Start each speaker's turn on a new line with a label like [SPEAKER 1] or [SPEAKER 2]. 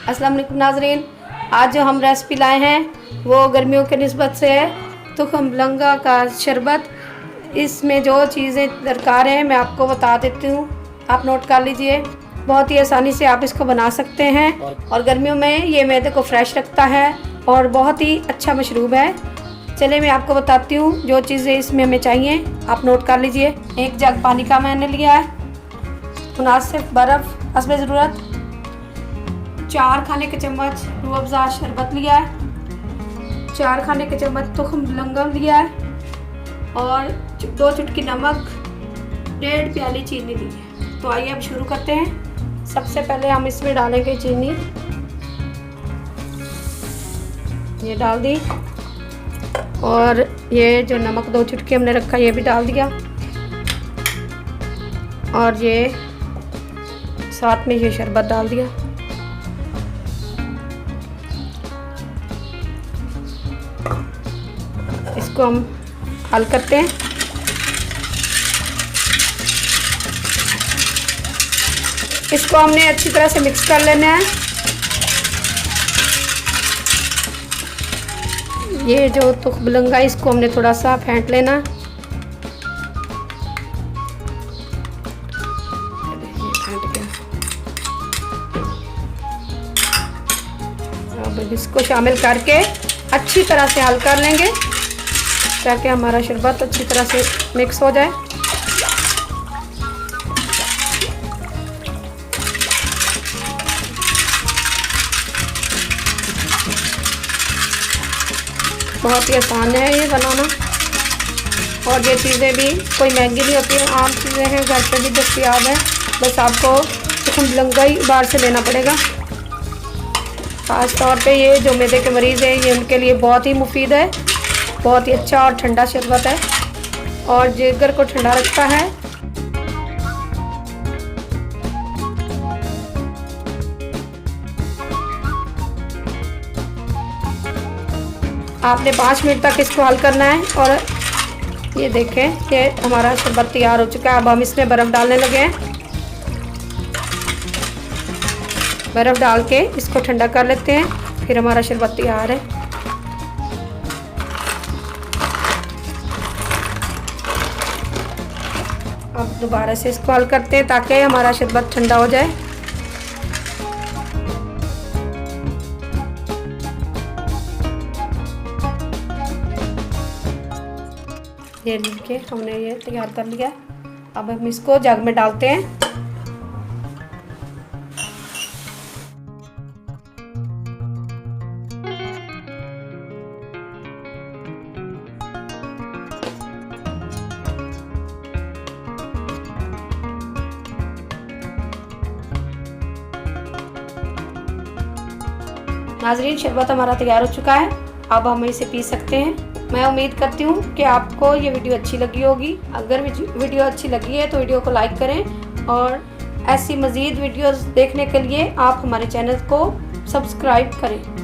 [SPEAKER 1] अस्सलाम वालेकुम नाज़रीन, आज जो हम रेसिपी लाए हैं वो गर्मियों के निस्बत से है तुखमलंगा का शरबत। इसमें जो चीज़ें दरकार हैं मैं आपको बता देती हूँ, आप नोट कर लीजिए। बहुत ही आसानी से आप इसको बना सकते हैं और गर्मियों में ये मैदे को फ्रेश रखता है और बहुत ही अच्छा मशरूब है। चलिए मैं आपको बताती हूँ जो चीज़ें इसमें हमें चाहिए, आप नोट कर लीजिए। 1 जग पानी का मैंने लिया है, मुनासिब बर्फ़ हस्बे ज़रूरत, 4 खाने के चम्मच रूह अफ़ज़ा शरबत लिया है, 4 खाने के चम्मच तुखमलंगा लिया है और 2 चुटकी नमक, 1.5 प्याली चीनी ली है। तो आइए अब शुरू करते हैं। सबसे पहले हम इसमें डालेंगे चीनी, ये डाल दी, और ये जो नमक 2 चुटकी हमने रखा ये भी डाल दिया, और ये साथ में ये शरबत डाल दिया। इसको हम हल करते हैं। इसको हमने अच्छी तरह से मिक्स कर लेना है। ये जो तुखमलंगा इसको हमने थोड़ा सा फेंट लेना। अब इसको शामिल करके अच्छी तरह से हल कर लेंगे ताकि हमारा शरबत अच्छी तरह से मिक्स हो जाए। बहुत ही आसान है ये बनाना, और ये चीज़ें भी कोई महंगी नहीं होती हैं, आम चीज़ें हैं, घर पे भी दस्तयाब है। बस आपको तुखमलंगा ही बाहर से लेना पड़ेगा। ख़ास तौर पे ये जो मैदे के मरीज़ हैं ये उनके लिए बहुत ही मुफीद है, बहुत ही अच्छा और ठंडा शरबत है और जिगर को ठंडा रखता है। आपने 5 मिनट तक इसको हल करना है और ये देखें ये हमारा शरबत तैयार हो चुका है। अब हम इसमें बर्फ़ डालने लगे हैं। बर्फ़ डाल के इसको ठंडा कर लेते हैं, फिर हमारा शरबत तैयार है। अब दोबारा से इसको हल करते हैं ताकि हमारा शरबत ठंडा हो जाए। ये लेके हमने ये तैयार कर लिया। अब हम इसको जग में डालते हैं। नाज़रीन, शरबत हमारा तैयार हो चुका है, अब हम इसे पी सकते हैं। मैं उम्मीद करती हूँ कि आपको ये वीडियो अच्छी लगी होगी। अगर वीडियो अच्छी लगी है तो वीडियो को लाइक करें और ऐसी मज़ीद वीडियोस देखने के लिए आप हमारे चैनल को सब्सक्राइब करें।